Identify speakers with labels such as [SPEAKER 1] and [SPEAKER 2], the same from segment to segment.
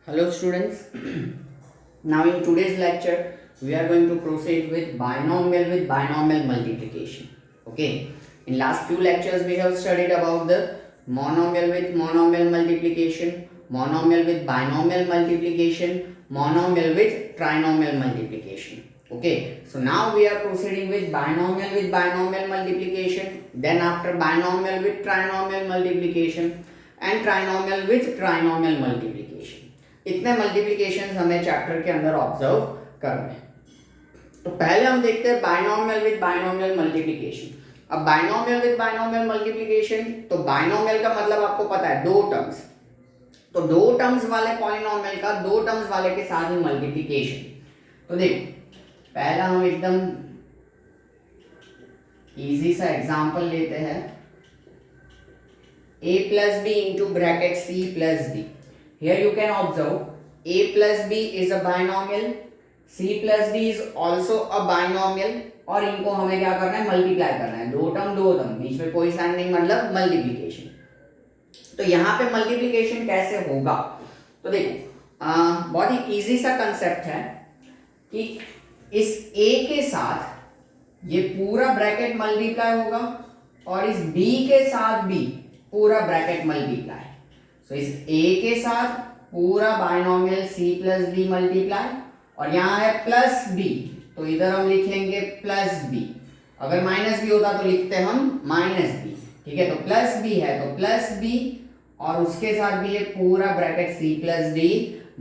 [SPEAKER 1] Hello students. Now in today's lecture we are going to proceed with binomial multiplication. Okay. In last few lectures we have studied about the monomial multiplication, monomial with binomial multiplication, monomial with trinomial multiplication. Okay. So now we are proceeding with binomial multiplication, then after binomial with trinomial multiplication and trinomial with trinomial multiplication. इतने multiplication हमें chapter के अंदर observe करने हैं। तो पहले हम देखते हैं बाइनोमियल विद बाइनोमियल मल्टीप्लिकेशन। अब बाइनोमियल विद बाइनोमियल मल्टीप्लिकेशन, तो बाइनोमियल का मतलब आपको पता है दो टर्म्स, तो दो टर्म्स वाले पॉलिनोमियल का दो टर्म्स वाले के साथ ही मल्टीप्लिकेशन। तो देखो पहला हम एकदम इजी सा एग्जांपल लेते हैं, a plus b into bracket c plus d. Here you can observe a plus b is a binomial, c plus d is also a binomial, और इनको हमें क्या करना है, मल्टीप्लाई करना है। दो टर्म बीच में कोई साइन नहीं, मतलब मल्टीप्लिकेशन। तो यहाँ पे मल्टीप्लिकेशन कैसे होगा, तो देखो बहुत ही इजी सा कंसेप्ट है कि इस a के साथ ये पूरा ब्रैकेट मल्टीप्लाई होगा और इस b के साथ भी पूरा ब्रैकेट मल्टीप्लाई। सो इस a के साथ पूरा binomial c plus b multiply, और यहाँ है प्लस b, तो इधर हम लिखेंगे प्लस b। अगर माइनस b होता तो लिखते हम माइनस b, ठीक है। तो प्लस b है तो प्लस b, और उसके साथ भी ये पूरा bracket c plus d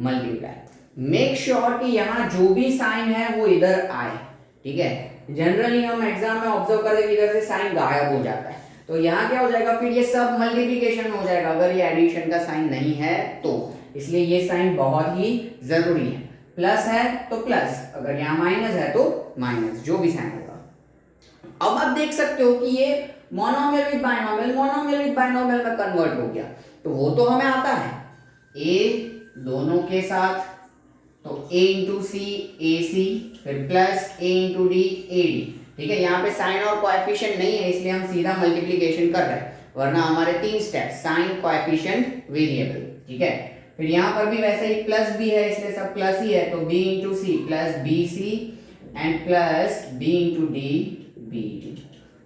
[SPEAKER 1] multiply. Make sure कि यहाँ जो भी साइन है वो इधर आए, ठीक है। जनरली हम एग्जाम में ऑब्जर्व करते हैं इधर से साइन गायब हो जाता है, तो यहाँ क्या हो जाएगा, फिर ये सब मल्टीप्लिकेशन हो जाएगा अगर ये एडिशन का साइन नहीं है तो। इसलिए ये साइन बहुत ही जरूरी है। प्लस है तो प्लस, अगर यहाँ माइनस है तो माइनस, जो भी साइन होगा। अब आप देख सकते हो कि ये मोनोमियल विद बाइनोमियल में कन्वर्ट हो गया, तो वो तो हमें आता है। ए दोनों के साथ तो a इंटू सी ए सी, फिर plus a into D A D, ठीक है। यहाँ पे साइन और कोएफिशिएंट नहीं है इसलिए हम सीधा मल्टीप्लिकेशन कर रहे हैं, वरना हमारे तीन स्टेप साइन कोएफिशिएंट वेरिएबल, ठीक है। फिर यहाँ पर भी वैसे ही प्लस b है इसलिए सब प्लस ही है, तो b into C plus B C and plus b into D B D,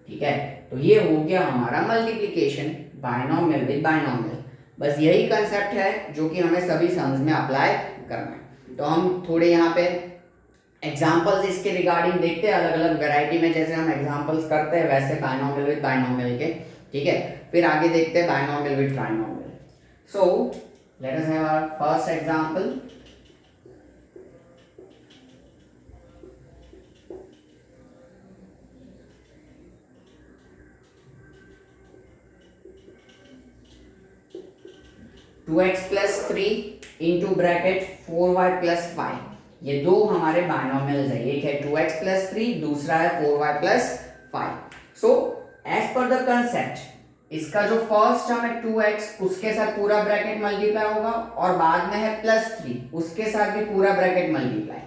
[SPEAKER 1] ठीक है। तो ये हो गया हमारा मल्टीप्लिकेशन बाइनोमियल विद बाइनोमियल। बस यही कंसेप्ट है जो कि हमें सभी सम्स में अप्लाई करना है। तो हम थोड़े यहाँ पे एग्जाम्पल्स इसके रिगार्डिंग देखते हैं, अलग अलग वैरायटी में जैसे हम एग्जाम्पल्स करते हैं वैसे बाइनोमियल विद बाइनोमियल के, ठीक है। फिर आगे देखते हैं binomial with trinomial. So let us have our first example. Two x plus three into bracket 4y plus 5, ये दो हमारे बाइनोमियल्स है। एक है 2x प्लस 3, दूसरा है 4y plus 5। So as per the concept इसका जो फर्स्ट टर्म है 2x, उसके साथ पूरा ब्रैकेट मल्टीप्लाई होगा, और बाद में है प्लस 3, उसके साथ भी पूरा ब्रैकेट मल्टीप्लाई।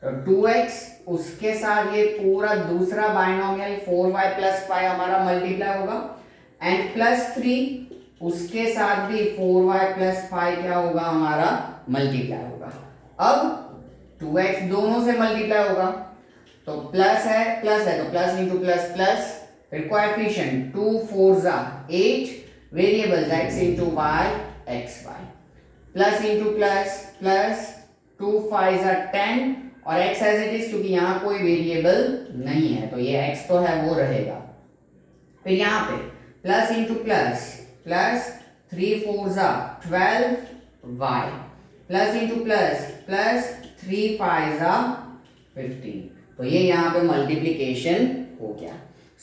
[SPEAKER 1] तो 2x उसके साथ ये पूरा दूसरा बाइनोमियल 4y प्लस 5 हमारा मल्टीप्लाई होगा, एंड प्लस 3 उसके साथ भी 4y प्लस 5 क्या होगा हमारा मल्टीप्लाई होगा। अब 2x दोनों से मल्टीप्लाई होगा, तो प्लस है तो प्लस इंटू प्लस प्लस, फिर कोएफिशिएंट 2 4 जा 8, variables x into Y X Y, plus into plus plus 2 5 जा 10, और x एज इट इज, क्योंकि यहाँ कोई वेरिएबल नहीं है तो ये x तो है वो रहेगा। फिर यहाँ पे प्लस इंटू प्लस प्लस 3 4 जा 12 y, plus into plus plus 3 5 जा 15, तो ये यहाँ पे मल्टीप्लिकेशन हो गया।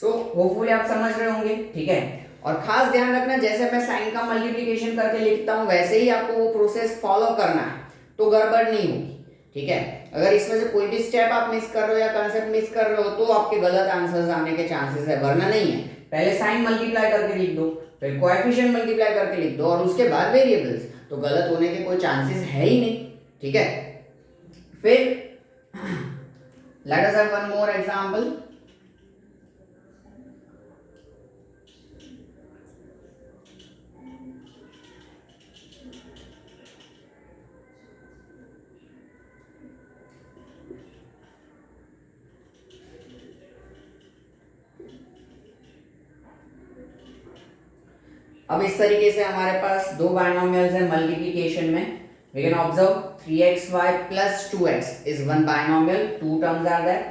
[SPEAKER 1] सो होपफुली आप समझ रहे होंगे, ठीक है। और खास ध्यान रखना, जैसे मैं साइन का मल्टीप्लिकेशन करके लिखता हूँ वैसे ही आपको वो प्रोसेस फॉलो करना है, तो गड़बड़ नहीं होगी, ठीक है। अगर इसमें से कोई भी स्टेप आप मिस कर रहे हो या कंसेप्ट मिस कर रहे हो तो आपके गलत आंसर्स आने के चांसेस है, वरना नहीं है। पहले साइन मल्टीप्लाई करके लिख दो, फिर कोएफिशिएंट मल्टीप्लाई करके लिख दो, और उसके बाद वेरिएबल्स, तो गलत होने के कोई चांसेस है ही नहीं, ठीक है। फिर let us have one more example. अब इस तरीके से हमारे पास दो बाइनोमियल्स हैं मल्टीप्लिकेशन में. We can observe 3xy plus 2x is one binomial, two terms are there.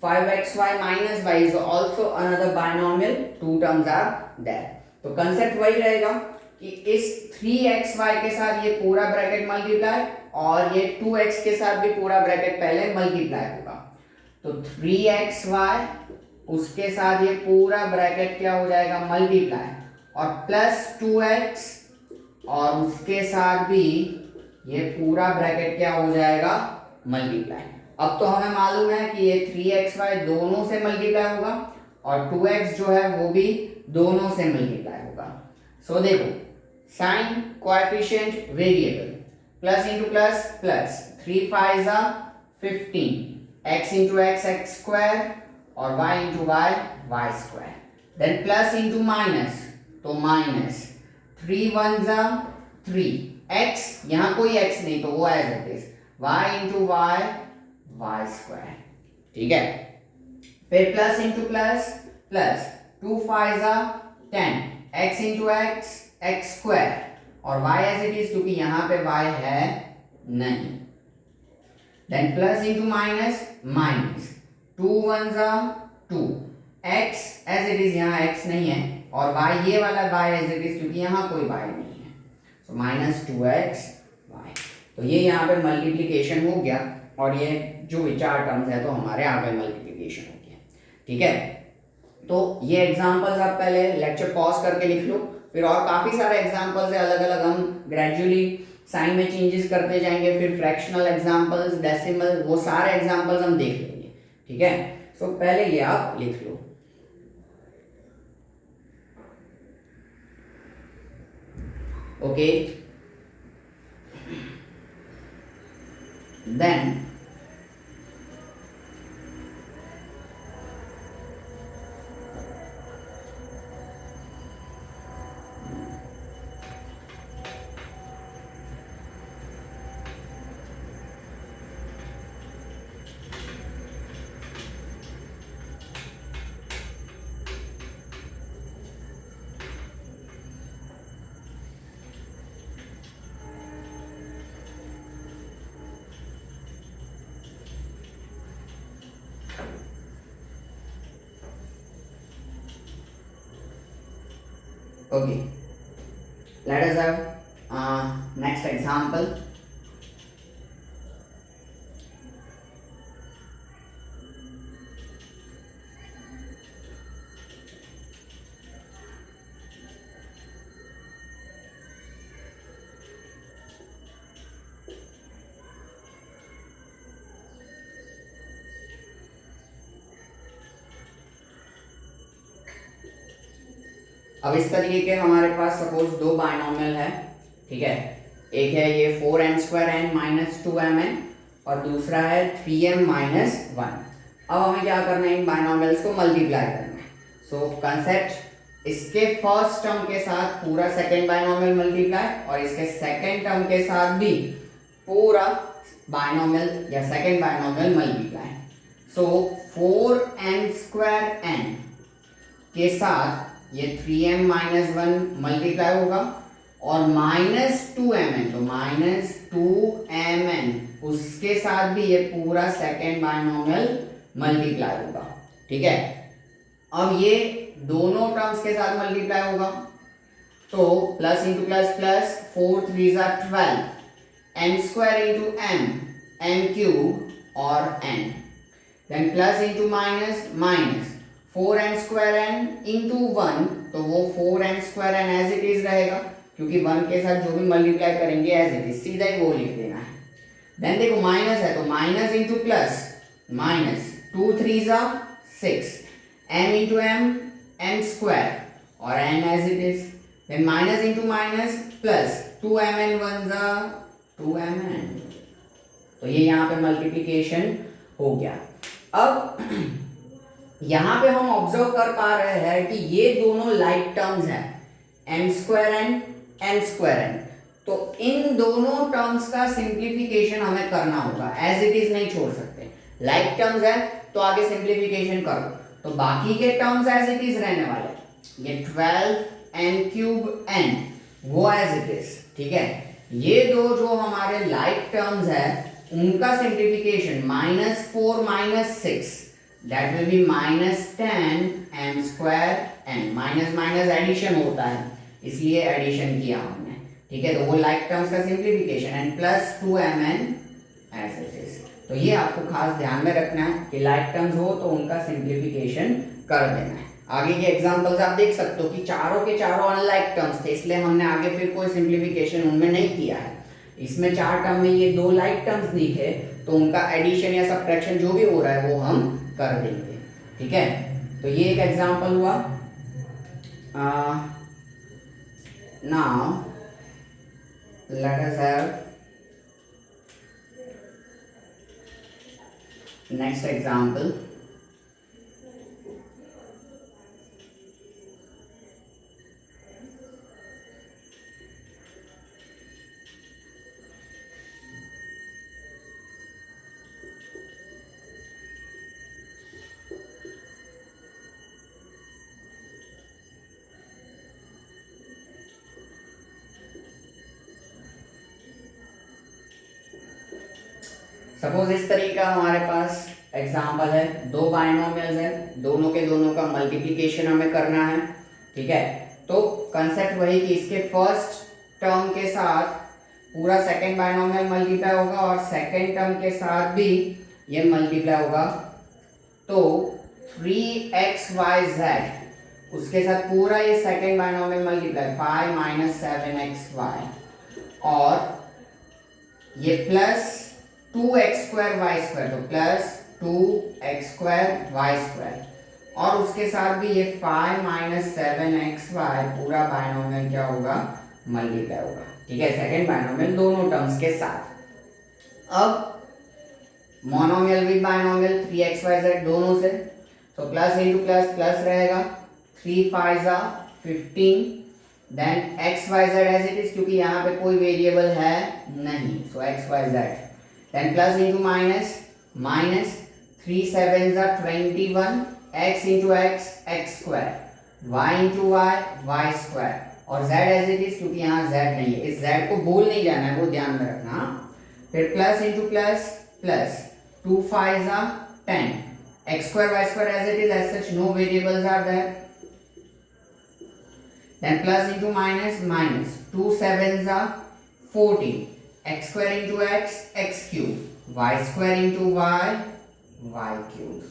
[SPEAKER 1] 5xy minus y is also another binomial, two terms are there. तो concept वही रहेगा कि इस 3xy के साथ ये पूरा ब्रैकेट मल्टीप्लाई और ये 2x के साथ भी पूरा ब्रैकेट पहले मल्टीप्लाई होगा. तो 3xy उसके साथ ये पूरा ब्रैकेट क्या हो जाएगा मल्टीप्लाई और प्लस 2x और उसके साथ भी ये पूरा ब्रैकेट क्या हो जाएगा मल्टीप्लाई. अब तो हमें मालूम है कि ये 3xy दोनों से मल्टीप्लाई होगा और 2x जो है वो भी दोनों से मल्टीप्लाई होगा. सो देखो sign coefficient variable plus into plus plus 3 5 15 x into X X square और y into Y Y square. Then plus into minus तो माइनस 3 1 3 x यहाँ कोई x नहीं तो वो as it is y into Y Y square. ठीक है. फिर plus into plus plus 2 5 10 x into X X square और y एज इट इज क्योंकि यहाँ पे y है नहीं. Then plus into minus minus 2 1 2 x as it is यहाँ x नहीं है और y ये वाला y एज इट इज क्योंकि यहाँ कोई y नहीं है. So minus 2x y. तो ये यहाँ पे मल्टीप्लिकेशन हो गया और ये जो चार टर्म्स है तो हमारे आ गए मल्टीप्लिकेशन हो गया. ठीक है. तो ये एग्जांपल्स आप पहले लेक्चर पॉज करके लिख लो, फिर और काफ़ी सारे एग्जांपल्स है अलग अलग, हम ग्रेजुअली साइन में चेंजेस करते जाएंगे, फिर फ्रैक्शनल एग्जांपल्स डेसिमल वो सारे एग्जांपल्स हम देख लेंगे. ठीक है. सो पहले ये आप लिख लो. Okay. Then okay, let us have next example. अब इस तरीके के हमारे पास सपोज दो बाइनोमियल है. ठीक है. एक है ये 4m² माइनस 2mn और दूसरा है 3m माइनस 1. अब हमें क्या करना है, इन बाइनोमियल्स को मल्टीप्लाई करना है. सो कंसेप्ट, इसके फर्स्ट टर्म के साथ पूरा सेकेंड बाइनोमियल मल्टीप्लाई और इसके सेकेंड टर्म के साथ भी पूरा बाइनोमियल या सेकेंड बाइनोमियल मल्टीप्लाई. सो 4m² के साथ ये 3m माइनस 1 मल्टीप्लाई होगा और माइनस 2mn तो माइनस 2mn उसके साथ भी ये पूरा सेकेंड बाइनोमियल मल्टीप्लाई होगा. ठीक है. अब ये दोनों टर्म्स के साथ मल्टीप्लाई होगा तो plus into plus plus 4 3 12 m² into m cube और n. Then plus into minus minus 4m² into 1 तो वो 4m² एज इट इज रहेगा क्योंकि 1 के साथ जो भी मल्टीप्लाई करेंगे एज इट इज सीधा ही वो लिख देना है. देन देखो माइनस है तो minus into plus minus 2 3 6 m into m² और n as it is. Then minus into minus plus 2mn 1 2mn. तो ये यहाँ पे मल्टीप्लिकेशन हो गया. अब यहाँ पे हम ऑब्जर्व कर पा रहे हैं कि ये दोनों लाइक टर्म्स हैं m² n². तो इन दोनों टर्म्स का सिंप्लीफिकेशन हमें करना होगा, एज इट इज नहीं छोड़ सकते. लाइक टर्म्स है तो आगे सिंप्लीफिकेशन करो तो बाकी के टर्म्स एज इट इज रहने वाले. ये 12 एन क्यूब एन वो एज इट इज, ठीक है। ये दो जो हमारे लाइक टर्म्स है उनका simplification -4 -6 that will be -10 m square n। Minus minus addition होता है इसलिए एडिशन किया हमने, ठीक है। तो वो लाइक टर्म्स का simplification and +2mn as it is. तो ये आपको खास ध्यान में रखना है कि लाइक टर्म्स हो तो उनका सिंप्लीफिकेशन कर देना है। आगे के एग्जांपल्स आप देख सकते हो कि चारों के चारों अनलाइक टर्म्स थे, इसलिए हमने आगे फिर कोई सिंप्लीफिकेशन उनमें नहीं किया है। इसमें 4 टर्म में ये 2 लाइक टर्म्स दिखे तो उनका एडिशन या सब्ट्रैक्शन जो भी हो रहा है वो हम कर देंगे, ठीक है। तो ये एक एग्जांपल हुआ। Now let us have next example. Suppose इस तरीके का हमारे पास एग्जाम्पल है, दो बाइनोमियल्स हैं, दोनों के दोनों का मल्टीप्लिकेशन हमें करना है, ठीक है। तो कंसेप्ट वही कि इसके फर्स्ट टर्म के साथ पूरा सेकंड बाइनोमियल मल्टीप्लाई होगा और सेकंड टर्म के साथ भी ये मल्टीप्लाई होगा। तो 3xyz उसके साथ पूरा ये सेकंड बाइनोमियल मल्टीप्लाई 5 - 7xy और ये प्लस 2x² y² तो प्लस 2x² y² और उसके साथ भी ये 5 - 7xy पूरा बाइनोमियल क्या होगा, मल्टीप्लाई होगा, ठीक है। सेकंड बाइनोमियल दोनों टर्म्स के साथ। अब मोनोमियल विद बाइनोमियल 3xyz दोनों से, तो प्लस इंटू प्लस प्लस रहेगा, 3 5 15 then xyz as it is क्योंकि यहाँ पे कोई वेरिएबल है नहीं, so xyz then plus into minus minus 3 7 21 x into x x², y into y y² और z एज इट इज क्योंकि यहाँ z नहीं है, इस z को भूल नहीं जाना है, वो ध्यान में रखना। फिर plus into plus plus 2 5 10 x² y² as it is, as such no variables are there, then plus into minus minus 2 7s are 14 x² into x x cube y² into y y cube।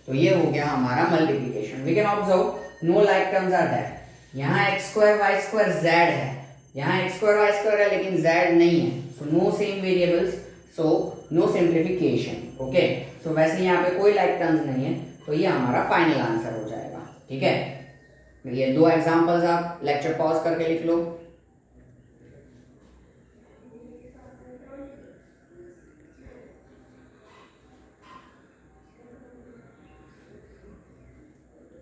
[SPEAKER 1] तो ये हो गया हमारा multiplication. We can observe no like terms are there, यहाँ x² y² z है, यहाँ x² y² है लेकिन z नहीं है, so no same variables, so no simplification, okay. So वैसे यहाँ पे कोई लाइक टर्म्स नहीं है, तो ये हमारा फाइनल आंसर हो जाएगा, ठीक है। ये दो एग्जांपल्स आप लेक्चर पॉज करके लिख लो।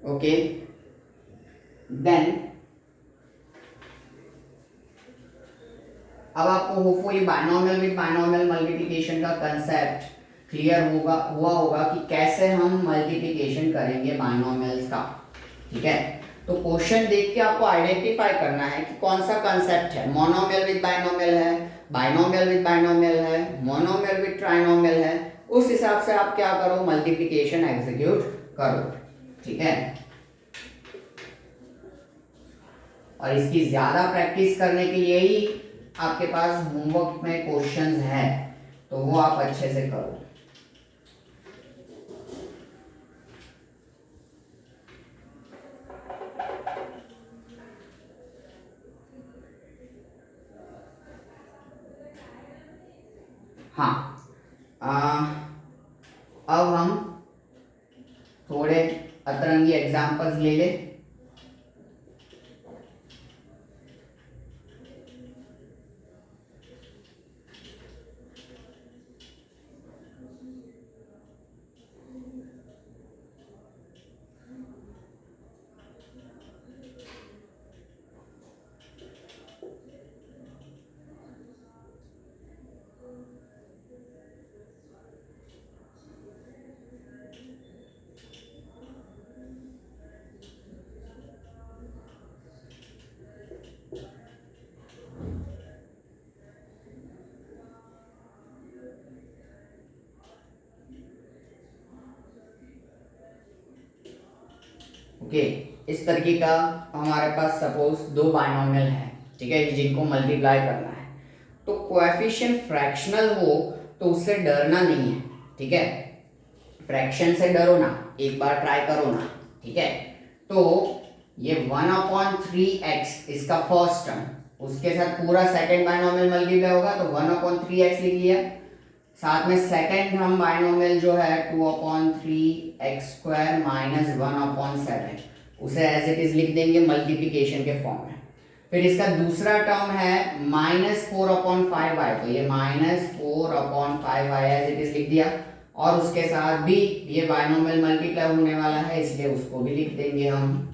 [SPEAKER 1] ओके देन अब आपको hopefully binomial with binomial multiplication का कंसेप्ट क्लियर हुआ होगा कि कैसे हम मल्टीप्लिकेशन करेंगे बाइनोमियल्स का, ठीक है। तो क्वेश्चन देख के आपको आइडेंटिफाई करना है कि कौन सा कंसेप्ट है, मोनोमियल विद बाइनोमियल है, बाइनोमियल विद बाइनोमियल है, मोनोमियल विद ट्राइनोमियल है, उस हिसाब से आप क्या करो, मल्टीप्लिकेशन एग्जीक्यूट करो, ठीक है। और इसकी ज्यादा प्रैक्टिस करने के लिए ही आपके पास होमवर्क में क्वेश्चंस है, तो वो आप अच्छे से करो। हाँ, अब हम थोड़े अतरंगी एग्जांपल्स ले ले। ओके, इस तरीके का हमारे पास सपोज दो बाइनोमियल है, ठीक है, जिनको मल्टीप्लाई करना है। तो कोएफिशिएंट फ्रैक्शनल हो तो उससे डरना नहीं है, ठीक है, फ्रैक्शन से डरो ना, एक बार ट्राई करो ना, ठीक है। तो ये 1/3x इसका फर्स्ट टर्म, उसके साथ पूरा सेकंड बाइनोमियल मल्टीप्लाई होगा तो 1/3x लिख लिया। साथ में सेकंड हम बाइनोमियल जो है 2/3x² माइनस 1/7, उसे एज इट इज लिख देंगे मल्टीप्लिकेशन के फॉर्म में। फिर इसका दूसरा टर्म है -4/5y, तो ये -4/5y एज इट इज लिख दिया। और उसके साथ भी ये बाइनोमियल मल्टीप्लाई होने वाला है, इसलिए उसको भी लिख देंगे हम,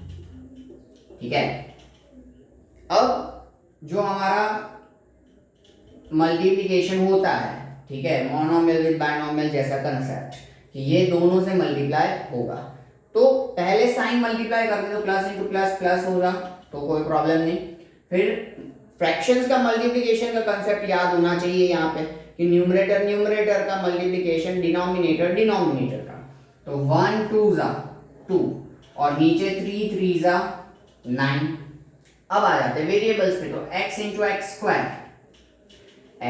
[SPEAKER 1] ठीक है। अब जो हमारा मल्टीप्लिकेशन होता है, ठीक है, मोनोमियल विद बाइनोमियल जैसा कंसेप्ट, कि ये दोनों से मल्टीप्लाई होगा, तो पहले साइन मल्टीप्लाई करते तो प्लस इंटू प्लस प्लस होगा, तो कोई प्रॉब्लम नहीं। फिर फ्रैक्शंस का मल्टीप्लिकेशन का कंसेप्ट याद होना चाहिए यहाँ पे, कि न्यूमरेटर न्यूमरेटर का मल्टीप्लिकेशन डिनोमिनेटर डिनोमिनेटर का, तो 1 2 ज़ा 2 और नीचे 3 3 ज़ा 9। अब आ जाते वेरिएबल्स पे, तो x into X square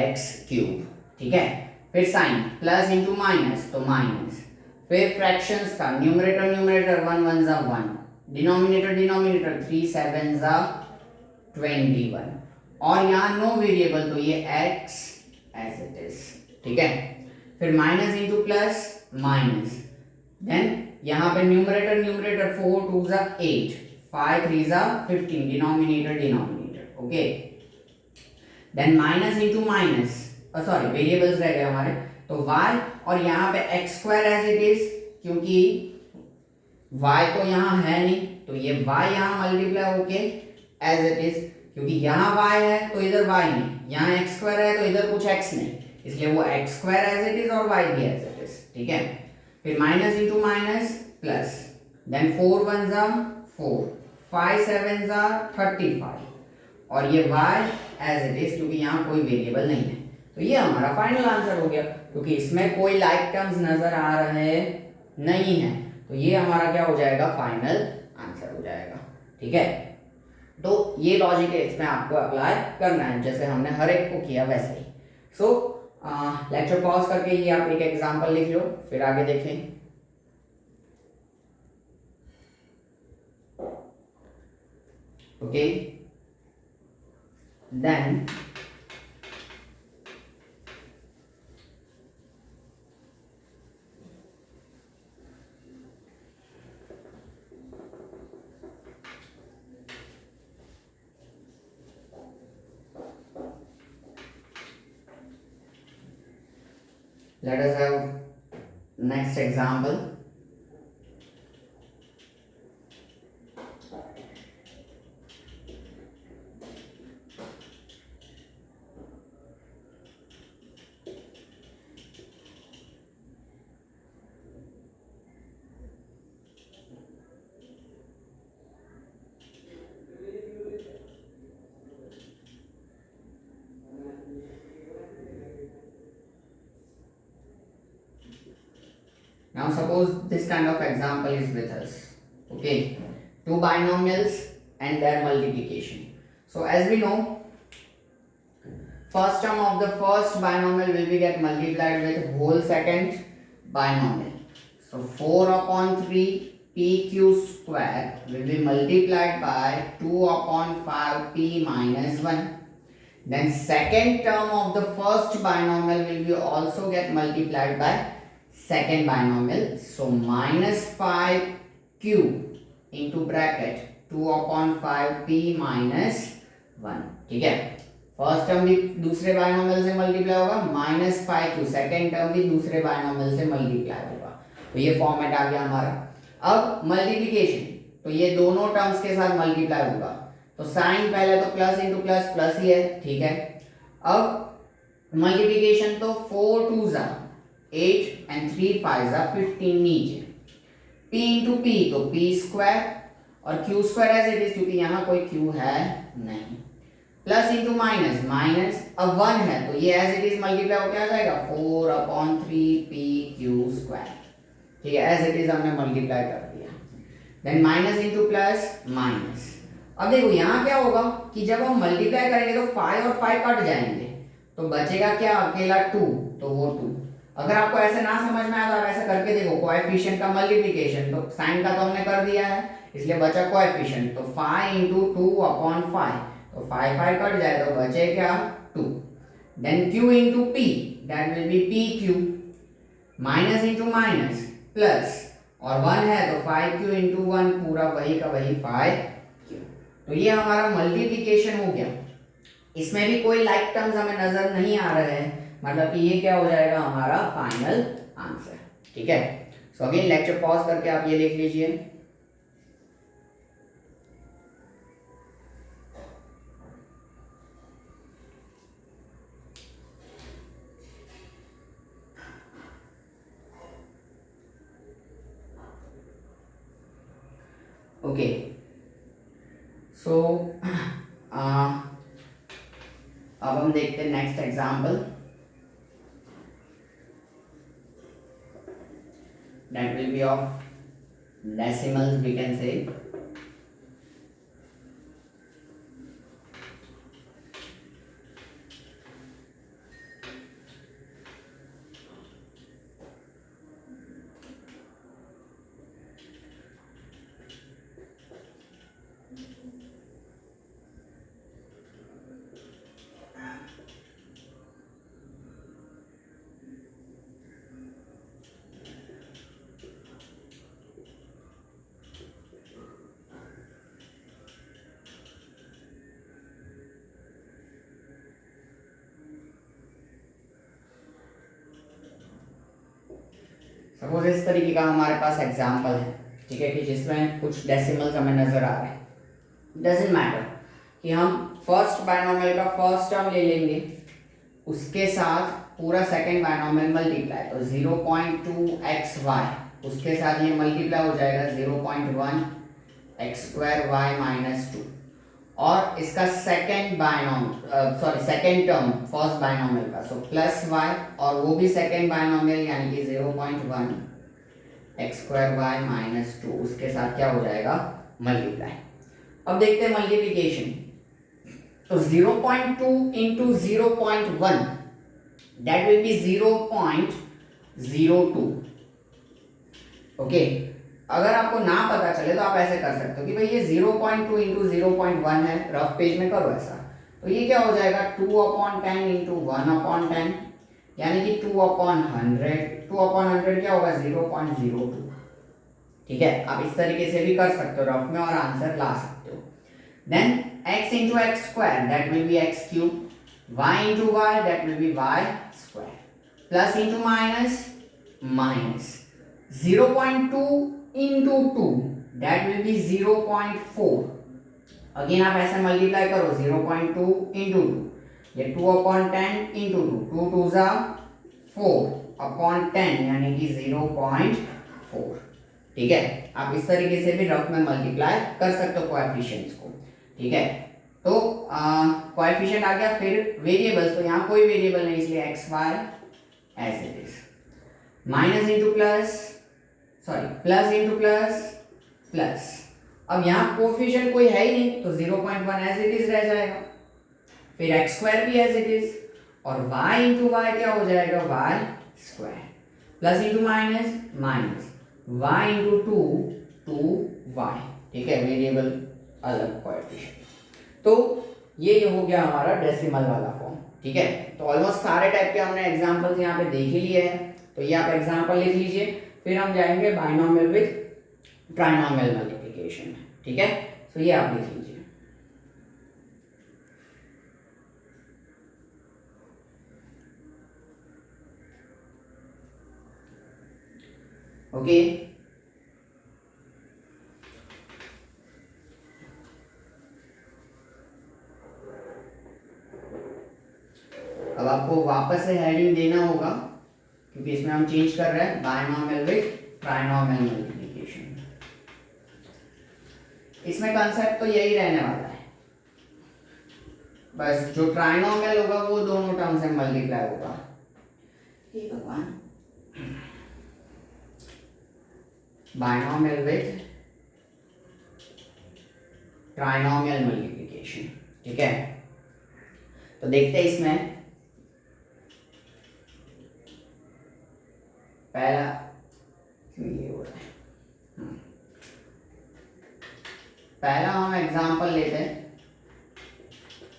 [SPEAKER 1] X cube, ठीक है। फिर साइन प्लस इंटू माइनस तो माइनस। फिर फ्रैक्शंस का न्यूमरेटर न्यूमरेटर 1 1 ज़ा 1, डिनोमिनेटर डिनोमिनेटर 3 7 ज़ा 21, और यहाँ नो वेरिएबल तो ये x एज इट इज, ठीक है। फिर minus into plus minus, then यहाँ पे न्यूमरेटर न्यूमरेटर 4 2 ज़ा 8 5 3 ज़ा 15, denominator denominator, okay. Then minus into minus, sorry variables रह गए हमारे, तो y, और यहाँ पे x² एज इट इज, क्योंकि y तो यहाँ है नहीं, तो ये y यहाँ मल्टीप्लाई होके एज इट इज, क्योंकि यहाँ y है तो इधर y नहीं, यहाँ x² है तो इधर कुछ x नहीं, इसलिए वो x² एज इट इज और y भी एज इट इज, ठीक है। फिर minus into minus plus, then 4 1 ज़ा 4 5 7 ज़ा 35, और ये y एज इट इज, क्योंकि यहाँ कोई वेरिएबल नहीं है। तो ये हमारा फाइनल आंसर हो गया, क्योंकि इसमें कोई लाइक टर्म्स नजर आ रहे नहीं है, तो ये हमारा क्या हो जाएगा, फाइनल आंसर हो जाएगा, ठीक है। तो ये लॉजिक है, इसमें आपको अप्लाई करना है जैसे हमने हर एक को किया वैसे ही। सो लेक्चर पॉज करके ये आप एक एग्जांपल लिख लो, फिर आगे देखें। Okay, then let us have next example. Now suppose this kind of example is with us, okay, two binomials and their multiplication. So as we know, first term of the first binomial will be get multiplied with whole second binomial. So 4/3 pq square will be multiplied by 2/5p minus 1. Then second term of the first binomial will be also get multiplied by second binomial, so -5q into bracket 2/5p minus 1, ठीक है। First term भी दूसरे binomial से multiply होगा, -5q second term भी दूसरे binomial से multiply होगा, तो ये फॉर्मेट आ गया हमारा। अब मल्टीप्लिकेशन, तो ये दोनों टर्म्स के साथ मल्टीप्लाई होगा, तो साइन पहले तो प्लस इंटू प्लस प्लस ही है, ठीक है। अब मल्टीप्लिकेशन तो 4 2 ज़ा 8 and 3 5 ज़ा 15 नीचे, p इंटू p तो p स्क्वायर और q square as it is, क्योंकि यहाँ कोई q है नहीं, प्लस इंटू माइनस माइनस, अब 1 है तो ये एज इट इज मल्टीप्लाई होकर आ जाएगा 4/3 p q स्क्वायर, ठीक है, एज इट इज हमने मल्टीप्लाई कर दिया। Then minus into plus minus. अब देखो यहाँ क्या होगा कि जब हम मल्टीप्लाई करेंगे तो 5 और 5 कट जाएंगे, तो बचेगा क्या, अकेला 2, तो वो 2। अगर आपको ऐसे ना समझ में आया तो आप ऐसे करके देखो, कोएफिशिएंट का मल्टीप्लिकेशन, तो साइन का तो हमने कर दिया है इसलिए बचा कोएफिशिएंट, तो 5 इंटू 2/5, तो 5 5 कट जाए तो बचे क्या, 2। Then q into p, that will be p q, minus into minus plus, और 1 है तो 5q इंटू 1, पूरा वही का वही 5q। तो ये हमारा मल्टीप्लिकेशन हो गया। इसमें भी कोई लाइक टर्म्स हमें नजर नहीं आ रहे हैं, मतलब कि ये क्या हो जाएगा, हमारा फाइनल आंसर। ठीक है, सो अगेन लेक्चर पॉज करके आप ये देख लीजिए। ओके, सो अब हम देखते हैं next example, that will be of decimals we can say। Suppose इस तरीके का हमारे पास एग्जाम्पल है, ठीक है, कि जिसमें कुछ डेसिमल्स हमें नजर आ रहे हैं। डजंट मैटर कि हम फर्स्ट बायनोमियल का फर्स्ट टर्म ले लेंगे, उसके साथ पूरा सेकंड बायनोमियल मल्टीप्लाई, तो 0.2xy, उसके साथ ये मल्टीप्लाई हो जाएगा 0.1x²y-2, और इसका second second term first binomial का, सो प्लस y, और वो भी सेकंड बायनोमियल यानी कि 0.1x²y-2, उसके साथ क्या हो जाएगा, मल्टीप्लाई। अब देखते हैं मल्टीप्लिकेशन, तो 0.2 into 0.1, that will B 0.02। Okay, अगर आपको ना पता चले तो आप ऐसे कर सकते हो कि भाई ये 0.2 इंटू 0.1 है, रफ पेज में करो ऐसा, तो ये क्या हो जाएगा 2/10 इंटू 1/10, यानी कि 2/100। 2/100 क्या होगा 0.02। ठीक है, आप इस तरीके से भी कर सकते हो रफ में और आंसर ला सकते हो। Then x into X square, that will be x cube, y into Y, that will be y square, plus into minus minus, 0.2 into 2, that will be 0.4। Again आप ऐसे मल्टीप्लाई करो, 0.2 into 2, ये 2/10 into 2, 2 2 जा 4/10 यानी कि 0.4। ठीक है, आप इस तरीके से भी रफ में मल्टीप्लाई कर सकते हो कोएफिशिएंट्स को। ठीक है, तो कोएफिशिएंट आ गया, फिर वेरिएबल्स, तो यहाँ कोई वेरिएबल नहीं इसलिए X Y as it is, minus into plus, sorry plus into plus plus. अब यहाँ कोफिशिएंट कोई है ही नहीं तो 0.1 एज इट इज रह जाएगा, फिर x² भी एज इट इज, और y इंटू वाई क्या हो जाएगा y², plus into minus minus, y into 2y। ठीक है, वेरिएबल अलग कोएफिशिएंट। तो ये हो गया हमारा डेसिमल वाला फॉर्म। ठीक है, तो ऑलमोस्ट सारे टाइप के हमने एग्जांपल्स यहाँ पे देख ही लिए हैं, तो ये आप एग्जांपल लिख लीजिए, फिर हम जाएंगे बाइनोमियल विद ट्राइनोमियल मल्टीप्लिकेशन में। ठीक है, तो ये आप लिख लीजिए। ओके, अब आपको वापस से हेडिंग देना होगा क्योंकि इसमें हम चेंज कर रहे हैं बाइनोमियल विद ट्राइनोमियल मल्टीप्लिकेशन। इसमें कंसेप्ट तो यही रहने वाला है, बस जो ट्राइनोमियल होगा वो दोनों टर्म से मल्टीप्लाई होगा। हे भगवान, बाइनोमियल विद ट्राइनोमियल मल्टीप्लिकेशन। ठीक है, तो देखते हैं इसमें पहला ये हो रहा है। पहला हम एग्जांपल लेते हैं,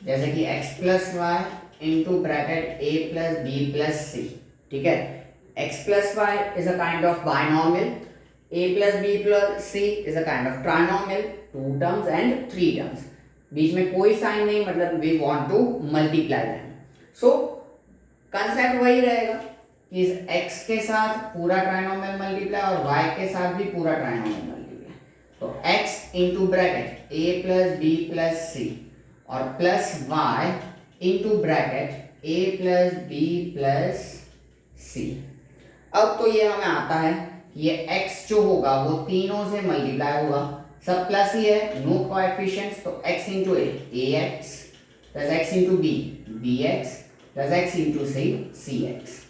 [SPEAKER 1] जैसे कि x plus Y into bracket a plus b plus c। ठीक है, x plus Y is a kind of binomial, a plus b plus c is a kind of trinomial, 2 terms and 3 terms, बीच में कोई sign नहीं, मतलब we want to multiply them. So concept वही रहेगा कि इस x के साथ पूरा ट्राइनोमियल मल्टीप्लाई और y के साथ भी पूरा ट्राइनोमियल मल्टीप्लाई। तो x into bracket a plus b plus c और plus y into bracket a plus b plus c। अब तो ये हमें आता है कि ये x जो होगा वो तीनों से मल्टीप्लाई होगा, सब प्लस ही है, नो कोएफिशिएंट्स, तो x into a ax plus x into b bx plus x into c cx।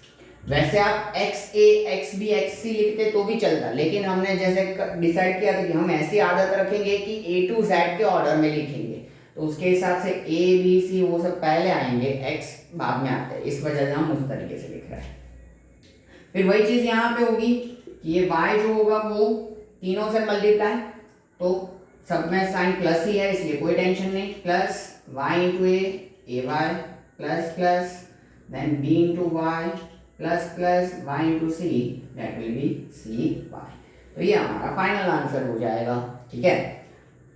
[SPEAKER 1] वैसे आप x a x b x c लिखते तो भी चलता, लेकिन हमने जैसे डिसाइड किया था कि हम ऐसी आदत रखेंगे कि a टू z के ऑर्डर में लिखेंगे, तो उसके हिसाब से a b c वो सब पहले आएंगे, x बाद में आते हैं, इस वजह से हम उस तरीके से लिख रहे हैं। फिर वही चीज यहाँ पे होगी कि ये y जो होगा वो तीनों से मल्टीप्लाई, तो सब में साइन प्लस ही है इसलिए कोई टेंशन नहीं, plus y into a Y plus plus then b into Y plus plus y into C that will be cy। तो ये हमारा फाइनल आंसर हो जाएगा। ठीक है,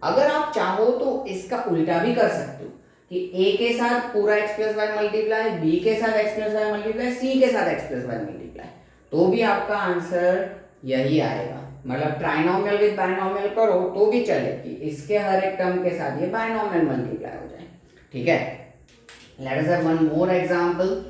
[SPEAKER 1] अगर आप चाहो तो इसका उल्टा भी कर सकते हो कि a के साथ पूरा x plus Y multiply, b के साथ x plus Y multiply, c के साथ x प्लस वाई मल्टीप्लाई, तो भी आपका आंसर यही आएगा। मतलब ट्राइनोमियल विद बाइनोमियल करो तो भी चले कि इसके हर एक टर्म के साथ ये बाइनोमियल मल्टीप्लाई हो जाए। ठीक है, late us have one more example.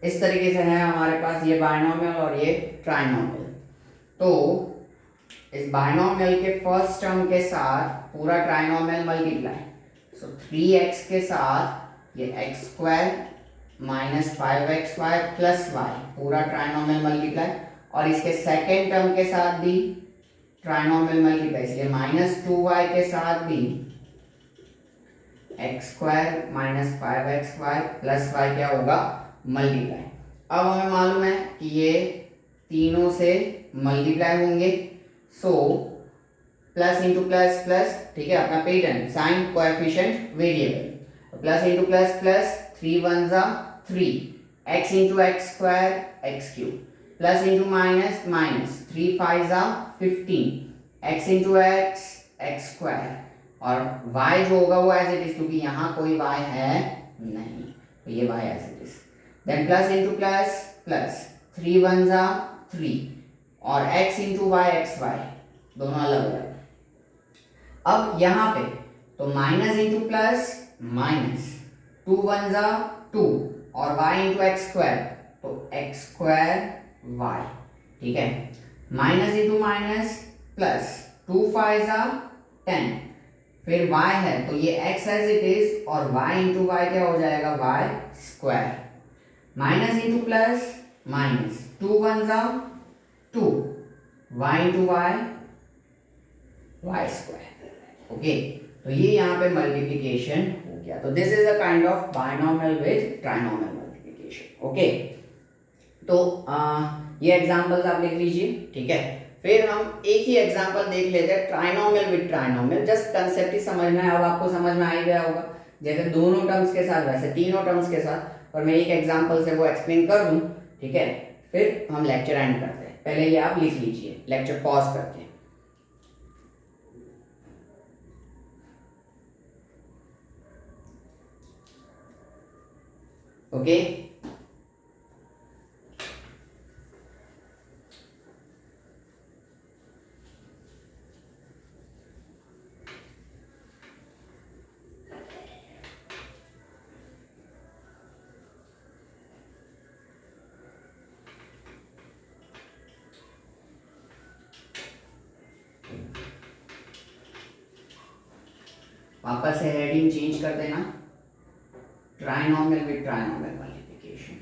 [SPEAKER 1] इस तरीके से है हमारे पास ये बाइनोमियल और ये ट्राइनोमियल। तो इस बाइनोमियल के फर्स्ट टर्म के साथ पूरा ट्राइनोमियल मल्टीप्लाई, सो 3x के साथ ये x square minus 5xy plus Y पूरा ट्राइनोमियल मल्टीप्लाई, और इसके सेकेंड टर्म के साथ भी ट्राइनोमियल मल्टीप्लाई, इसलिए माइनस 2y के साथ भी x square minus 5xy plus Y क्या होगा, मल्टीप्लाई। अब हमें मालूम है कि ये तीनों से मल्टीप्लाई होंगे, so plus into plus plus, ठीक है, अपना pattern sign coefficient variable, plus into plus plus, 3 one जा 3, x into X square X cube, plus into minus minus, 3 5 जा 15, x into X X square, और y जो होगा वो एज इट इज, क्योंकि यहाँ कोई y है नहीं, तो ये y as it is, then plus into plus plus, 3 one जा 3, और x into Y X Y दोनों अलग अलग। अब यहाँ पे तो minus into plus minus, 2 one जा 2, और y इंटू एक्स स्क्वायर, तो एक्स स्क्वायर वाई। ठीक है, माइनस इंटू माइनस प्लस, 2 5 जा 10, फिर y है तो ये x एज इट इज, और y इंटू वाई क्या हो जाएगा, y square, minus into plus minus, 2 one जा 2, y into Y Y square. Okay, तो ये यहाँ पे मल्टीप्लिकेशन हो गया। तो this is a kind of binomial with trinomial multiplication. Okay, तो ये एग्जांपल्स आप लिख लीजिए। ठीक है, फिर हम एक ही एग्जांपल देख लेते हैं trinomial with trinomial, just concept ही समझना है। अब आपको समझ में आ ही गया होगा, जैसे दोनों टर्म्स के साथ वैसे तीनों टर्म्स के साथ, और मैं एक एग्जांपल से वो एक्सप्लेन कर दूं। ठीक है, फिर हम लेक्चर एंड करते हैं। पहले ये आप लिख लीजिए, लेक्चर पॉज करते हैं। ओके, वापस से हेडिंग चेंज कर देना, trinomial with trinomial multiplication.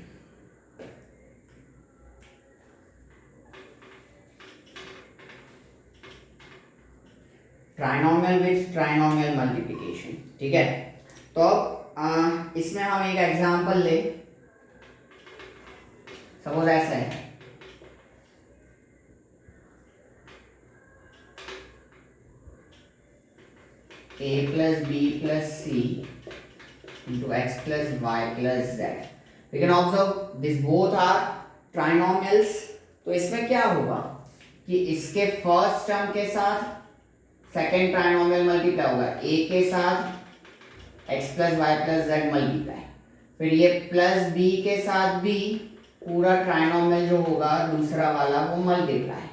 [SPEAKER 1] Trinomial with trinomial multiplication, ठीक है। तो अब इसमें हम एक एग्जांपल ले, सपोज ऐसा है, a plus b plus c into x plus y plus z. We can observe these both are trinomials। तो इसमें क्या होगा कि इसके फर्स्ट टर्म के साथ सेकेंड ट्राइनोमियल मल्टीप्लाई होगा, a के साथ x plus y plus z multiply, फिर ये प्लस b के साथ भी पूरा ट्राइनोमियल जो होगा दूसरा वाला वो मल्टीप्लाई,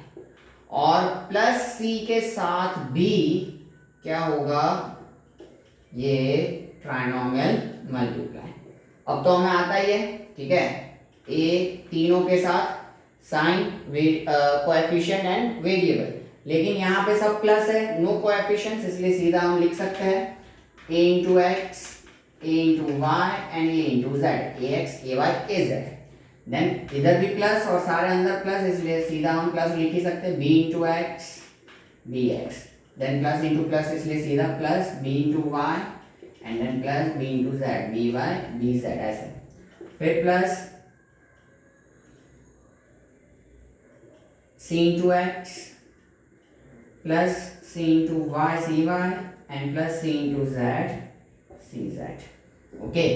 [SPEAKER 1] और प्लस c के साथ भी क्या होगा, ये ट्राइनोमियल मल्टीप्लाई। अब तो हमें आता ही है, ठीक है। ए तीनों के साथ साइन, कोएफिशिएंट एंड वेरिएबल, लेकिन यहाँ पे सब प्लस है, नो कोएफिशिएंट्स, इसलिए सीधा हम लिख सकते हैं a into X, a into Y and a into Z, A X A Y A Z. Then इधर भी प्लस और सारे अंदर प्लस, इसलिए सीधा हम प्लस लिख ही सकते हैं, b into X B X, then plus into plus, इसलिए सीधा plus b into Y and then plus b into Z, B Y B Z, ऐसे। फिर plus c into X plus c into Y C Y and plus c into Z C Z. Okay,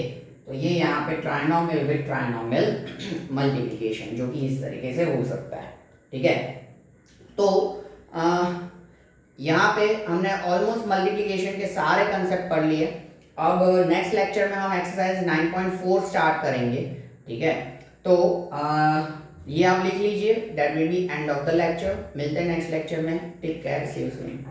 [SPEAKER 1] तो ये यहाँ पे trinomial with trinomial multiplication जो कि इस तरीके से हो सकता है, ठीक है। तो यहाँ पे हमने ऑलमोस्ट मल्टीप्लिकेशन के सारे कंसेप्ट पढ़ लिए। अब नेक्स्ट लेक्चर में हम एक्सरसाइज 9.4 स्टार्ट करेंगे, ठीक है। तो ये आप लिख लीजिए, that will be end of the lecture. मिलते हैं नेक्स्ट लेक्चर में, take care, see you soon.